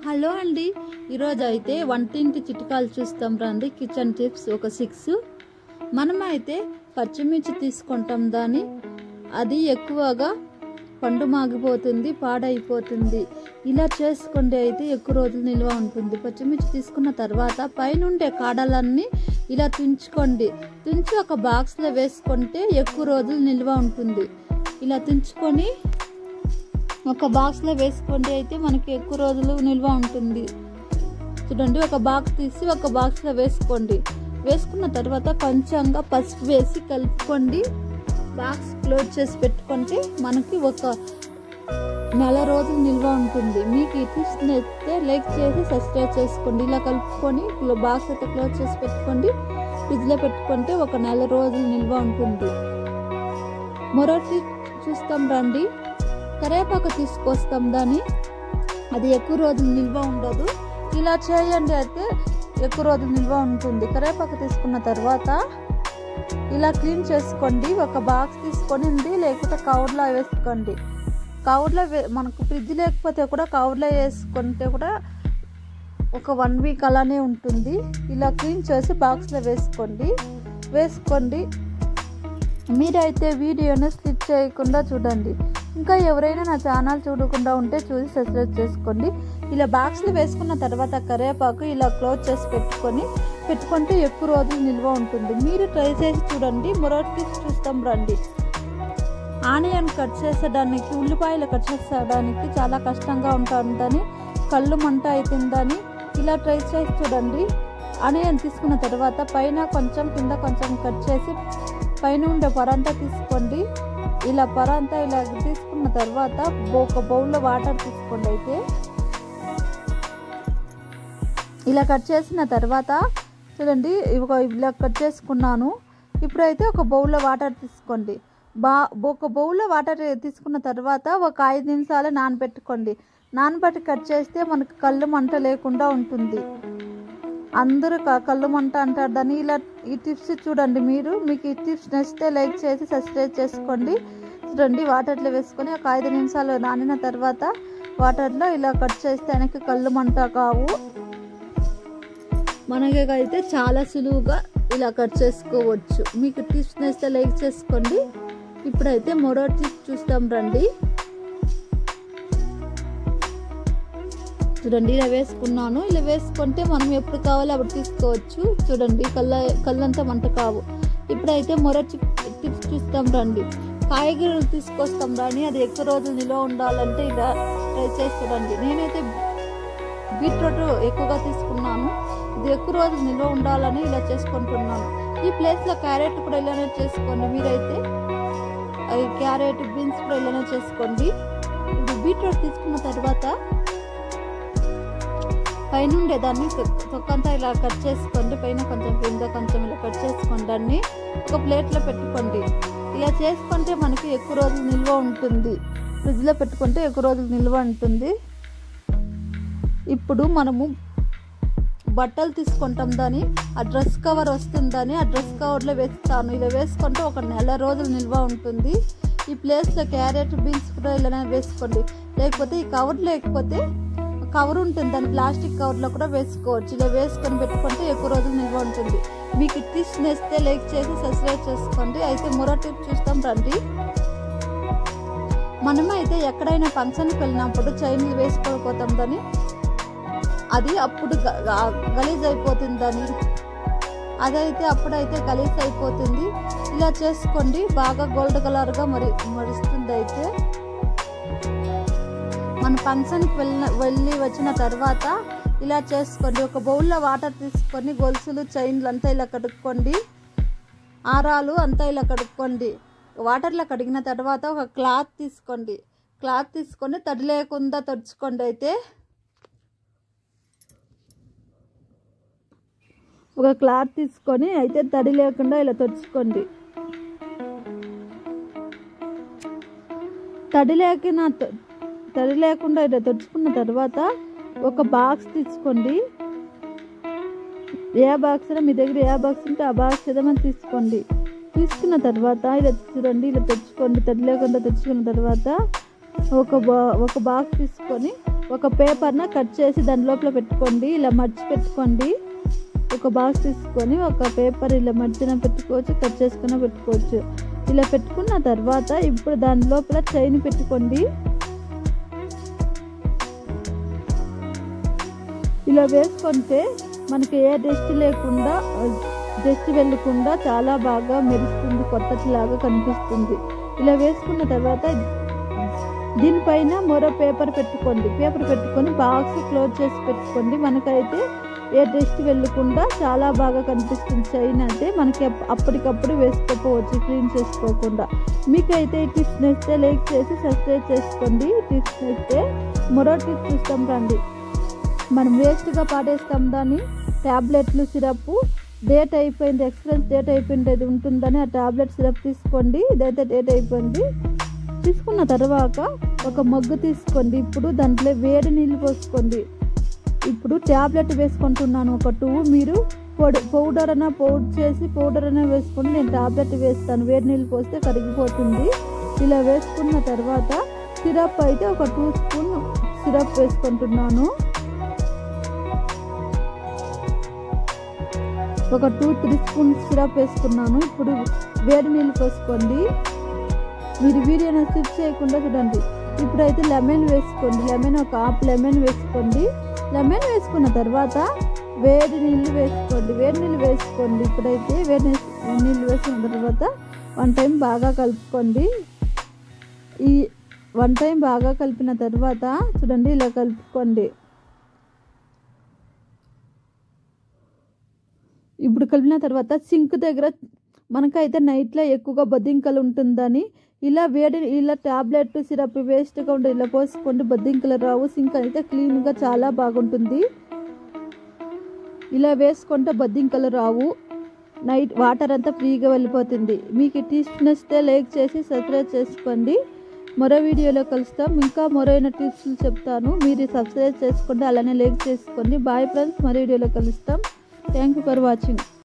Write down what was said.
Hello అండి, ఈరోజు అయితే వంటింటి చిట్కాలు చూస్తాం రండి. కిచెన్ టిప్స్ ఒక 6. మనమైతే పచ్చిమిర్చి తీసుకుంటాం, దాన్ని అది ఎక్కువగా పండు మాగిపోతుంది, పాడైపోతుంది. ఇలా చేసుకుంటే అయితే ఎక్కువ రోజులు నిల్వ ఉంటుంది. పచ్చిమిర్చి తీసుకున్న తర్వాత పైనుండే కాడలన్నీ ఇలా తుంచుకోండి. తుంచి ఒక బాక్స్లో వేసుకుంటే ఎక్కువ రోజులు నిల్వ ఉంటుంది. ఇలా తుంచుకొని ఒక బాక్స్లో వేసుకుంటే అయితే మనకి ఎక్కువ రోజులు నిల్వ ఉంటుంది. చూడండి, ఒక బాక్స్ తీసి ఒక బాక్స్లో వేసుకోండి. వేసుకున్న తర్వాత కొంచెంగా పసుపు వేసి కలుపుకోండి. బాక్స్ క్లోజ్ చేసి పెట్టుకుంటే మనకి ఒక నెల రోజులు నిల్వ ఉంటుంది. మీకు ఈ టిప్స్ నచ్చితే లైక్ చేసి సబ్స్క్రైబ్ చేసుకోండి. ఇలా కలుపుకొని బాక్స్ అయితే క్లోజ్ చేసి పెట్టుకోండి. ఫ్రిడ్జ్లో పెట్టుకుంటే ఒక నెల రోజులు నిల్వ ఉంటుంది. మరో టిప్ చూస్తాం రండి. కరివేపాకు తీసుకొస్తాం, దాన్ని అది ఎక్కువ రోజులు నిల్వ ఉండదు. ఇలా చేయండి, అయితే ఎక్కువ రోజులు నిల్వ ఉంటుంది. కరివేపాకు తీసుకున్న తర్వాత ఇలా క్లీన్ చేసుకోండి. ఒక బాక్స్ తీసుకొని లేకపోతే కవర్లో వేసుకోండి. కవర్లో మనకు ఫ్రిడ్జ్ లేకపోతే కూడా కవర్లో వేసుకుంటే కూడా ఒక 1 వీక్ అలానే ఉంటుంది. ఇలా క్లీన్ చేసి బాక్స్లో వేసుకోండి. మీరైతే వీడియోని స్కిప్ చేయకుండా చూడండి. ఇంకా ఎవరైనా నా ఛానల్ చూడకుండా ఉంటే చూసి సబ్స్క్రైబ్ చేసుకోండి. ఇలా బాక్స్లో వేసుకున్న తర్వాత కరివేపాకు ఇలా క్లోజ్ చేసి పెట్టుకుంటే ఎక్కువ రోజులు నిల్వ ఉంటుంది. మీరు ట్రై చేసి చూడండి. మరో టిప్స్ చూస్తాం రండి. ఆనియన్ కట్ చేసేదానికి, ఉల్లిపాయలు కట్ చేసేదానికి చాలా కష్టంగా ఉంటుందని, కళ్ళు మంట అవుతుందని ఇలా ట్రై చేసి చూడండి. ఆనియన్ తీసుకున్న తర్వాత పైన కొంచెం కింద కొంచెం కట్ చేసి పైన ఉండే పొరంతా తీసుకోండి. ఇలా పొరంతా ఇలా తీసుకున్న తర్వాత ఒక బౌల్లో వాటర్ తీసుకోండి. అయితే ఇలా కట్ చేసిన తర్వాత చూడండి, ఇలా కట్ చేసుకున్నాను. ఇప్పుడైతే ఒక బౌల్లో వాటర్ తీసుకోండి. ఒక బౌల్లో వాటర్ తీసుకున్న తర్వాత ఒక 5 నిమిషాలు నానబెట్టుకోండి. నానబెట్టి కట్ చేస్తే మనకు కళ్ళు మంట లేకుండా ఉంటుంది. అందరూ కళ్ళు మంట అంటారు దాన్ని. ఇలా ఈ టిప్స్ చూడండి. మీకు ఈ టిప్స్ నచ్చితే లైక్ చేసి సబ్స్క్రైబ్ చేసుకోండి. చూడండి, వాటర్లో వేసుకొని ఒక 5 నిమిషాలు నానిన తర్వాత వాటర్లో ఇలా కట్ చేస్తే ఆయనకి కళ్ళు మంట కావు. మనకైతే చాలా సులువుగా ఇలా కట్ చేసుకోవచ్చు. మీకు టిప్స్ నచ్చితే లైక్ చేసుకోండి. ఇప్పుడైతే మరో టిప్ చూస్తాం రండి. చూడండి, ఇలా వేసుకున్నాను. ఇలా వేసుకుంటే మనం ఎప్పుడు కావాలో అప్పుడు తీసుకోవచ్చు. చూడండి, కళ్ళంతా మంట కావు. ఇప్పుడైతే మరో టిప్స్ చూస్తాం రండి. కాయగూరలు తీసుకొస్తాం రాని, అది ఎక్కువ రోజులు నిల్వ ఉండాలంటే ఇలా ట్రై చేసి చూడండి. నేనైతే బీట్రూట్ ఎక్కువగా తీసుకున్నాను. ఇది ఎక్కువ రోజులు నిల్వ ఉండాలని ఇలా చేసుకుంటున్నాను. ఈ ప్లేస్లో క్యారెట్ కూడా ఇలానే చేసుకోండి. మీరైతే క్యారెట్, బీన్స్ కూడా ఇలానే చేసుకోండి. ఇది బీట్రూట్ తీసుకున్న తర్వాత పైన ఉండేదాన్ని తొక్కంతా ఇలా కట్ చేసుకోండి. పైన కొంచెం కింద కొంచెం ఇలా కట్ చేసుకోండి. దాన్ని ఒక ప్లేట్లో పెట్టుకోండి. ఇలా చేసుకుంటే మనకి ఎక్కువ రోజులు నిల్వ ఉంటుంది. ఫ్రిడ్జ్లో పెట్టుకుంటే ఎక్కువ రోజులు నిల్వ ఉంటుంది. ఇప్పుడు మనము బట్టలు తీసుకుంటాం, దాన్ని ఆ డ్రెస్ కవర్ వస్తుందని ఆ డ్రెస్ కవర్లో వేస్తాను. ఇలా వేసుకుంటే ఒక నెల రోజులు నిల్వ ఉంటుంది. ఈ ప్లేస్లో క్యారెట్, బీన్స్ కూడా ఇలానే వేసుకోండి. లేకపోతే ఈ కవర్ లేకపోతే కవర్ ఉంటుంది, దాన్ని ప్లాస్టిక్ కవర్లో కూడా వేసుకోవచ్చు. ఇలా వేసుకొని పెట్టుకుంటే ఎక్కువ రోజులు నిల్వ ఉంటుంది. మీకు టిప్స్ నచ్చితే లైక్ చేసి సబ్స్క్రైబ్ చేసుకోండి. అయితే మరో టిప్ చూస్తాం రండి. మనమైతే ఎక్కడైనా ఫంక్షన్కి వెళ్ళినప్పుడు చైన్లు వేసుకోకపోతాం, దాన్ని అది అప్పుడు గలీజ్ అయిపోతుందని, అదైతే అప్పుడైతే గలీజ్ అయిపోతుంది. ఇలా చేసుకోండి, బాగా గోల్డ్ కలర్గా మరుస్తుంది. అయితే మన ఫంక్షన్కి వెళ్ళి వచ్చిన తర్వాత ఇలా చేసుకోండి. ఒక బౌల్లో వాటర్ తీసుకొని గొలుసులు, చైన్లు అంతా ఇలా కడుక్కోండి. ఆరాలు అంతా ఇలా కడుక్కోండి. వాటర్లో కడిగిన తర్వాత ఒక క్లాత్ తీసుకోండి. క్లాత్ తీసుకొని తడి లేకుండా తుడుచుకోండి. అయితే ఒక క్లాత్ తీసుకొని అయితే తడి లేకుండా ఇలా తుడుచుకోండి. తడి లేకుండా ఇలా తుడుచుకున్న తర్వాత ఒక బాక్స్ తీసుకోండి. ఏ బాక్స్ అయినా మీ దగ్గర ఏ బాక్స్ ఉంటే ఆ బాక్స్ ఏదైనా తీసుకోండి. తీసుకున్న తర్వాత ఇలా చూడండి, ఇలా తెచ్చుకోండి. తడి లేకుండా తెచ్చుకున్న తర్వాత ఒక బాక్స్ తీసుకొని ఒక పేపర్న కట్ చేసి దాని లోపల పెట్టుకోండి. ఇలా మర్చి పెట్టుకోండి. ఒక బాక్స్ తీసుకొని ఒక పేపర్ ఇలా మర్చిన పెట్టుకోవచ్చు, కట్ చేసుకున్న పెట్టుకోవచ్చు. ఇలా పెట్టుకున్న తర్వాత ఇప్పుడు దాని లోపల చైన్ పెట్టుకోండి. ఇలా వేసుకుంటే మనకి ఏ డస్ట్ లేకుండా, డస్ట్ వెళ్ళకుండా చాలా బాగా మెరుస్తుంది, కొత్తలాగా కనిపిస్తుంది. ఇలా వేసుకున్న తర్వాత దీనిపైన మరో పేపర్ పెట్టుకోండి. పేపర్ పెట్టుకొని బాక్స్ క్లోజ్ చేసి పెట్టుకోండి. మనకైతే ఏ డస్ట్ వెళ్ళకుండా చాలా బాగా కనిపిస్తుంది. చైన్ అయితే మనకి అప్పటికప్పుడు వేసుకోవచ్చు, క్లీన్ చేసుకోకుండా. మీకైతే ఈ టిప్స్ నచ్చితే లైక్ చేసి సబ్స్క్రైబ్ చేసుకోండి. టిప్స్ నచ్చితే మరో టిప్స్ చూస్తాం రండి. మనం వేస్ట్గా పాడేస్తాం దాన్ని. ట్యాబ్లెట్లు, సిరప్ డేట్ అయిపోయింది, ఎక్స్పైరీ డేట్ అయిపోయింది ఉంటుందని ఆ ట్యాబ్లెట్ సిరప్ తీసుకోండి. ఇదైతే డేట్ అయిపోయింది. తీసుకున్న తర్వాత ఒక మగ్గు తీసుకోండి. ఇప్పుడు దాంట్లో వేడి నీళ్ళు పోసుకోండి. ఇప్పుడు ట్యాబ్లెట్ వేసుకుంటున్నాను ఒక 2. మీరు పౌడర్ అయినా వేసుకోండి. నేను ట్యాబ్లెట్ వేస్తాను. వేడి నీళ్ళు పోస్తే కరిగిపోతుంది. ఇలా వేసుకున్న తర్వాత సిరప్ అయితే ఒక 2 స్పూన్ సిరప్ వేసుకుంటున్నాను. ఒక 2-3 స్పూన్ సిరప్ వేసుకున్నాను. ఇప్పుడు వేడి నీళ్ళు పోసుకోండి. మీరు వీడియోని స్కిప్ చేయకుండా చూడండి. ఇప్పుడైతే లెమన్ వేసుకోండి. లెమన్ ఒక హాఫ్ లెమన్ వేసుకోండి. లెమన్ వేసుకున్న తర్వాత వేడి నీళ్ళు వేసుకోండి. వేడి నీళ్ళు వేసుకోండి. ఇప్పుడైతే వేడి నీళ్ళు వేసుకున్న తర్వాత 1 టైం బాగా కలుపుకోండి. ఈ 1 టైం బాగా కలిపిన తర్వాత చూడండి ఇలా కలుపుకోండి. ఇప్పుడు కలిపిన తర్వాత సింక్ దగ్గర మనకైతే నైట్లో ఎక్కువగా బొద్దింకలు ఉంటుందని ఇలా ట్యాబ్లెట్ సిరప్ వేస్ట్గా ఉంటుంది. ఇలా పోసుకోండి, బొద్దింకలు రావు. సింక్ అయితే క్లీన్గా చాలా బాగుంటుంది. ఇలా వేసుకుంటే బొద్దింకలు రావు. నైట్ వాటర్ అంతా ఫ్రీగా వెళ్ళిపోతుంది. మీకు టిప్స్ నచ్చితే లైక్ చేసి సబ్స్క్రైబ్ చేసుకోండి. మరో వీడియోలో కలుస్తాం. ఇంకా మరైన టిప్స్ చెప్తాను. మీరు సబ్స్క్రైబ్ చేసుకోండి, అలానే లైక్ చేసుకోండి. బాయ్ ఫ్రెండ్స్, మరో వీడియోలో కలుస్తాం. Thank you for watching.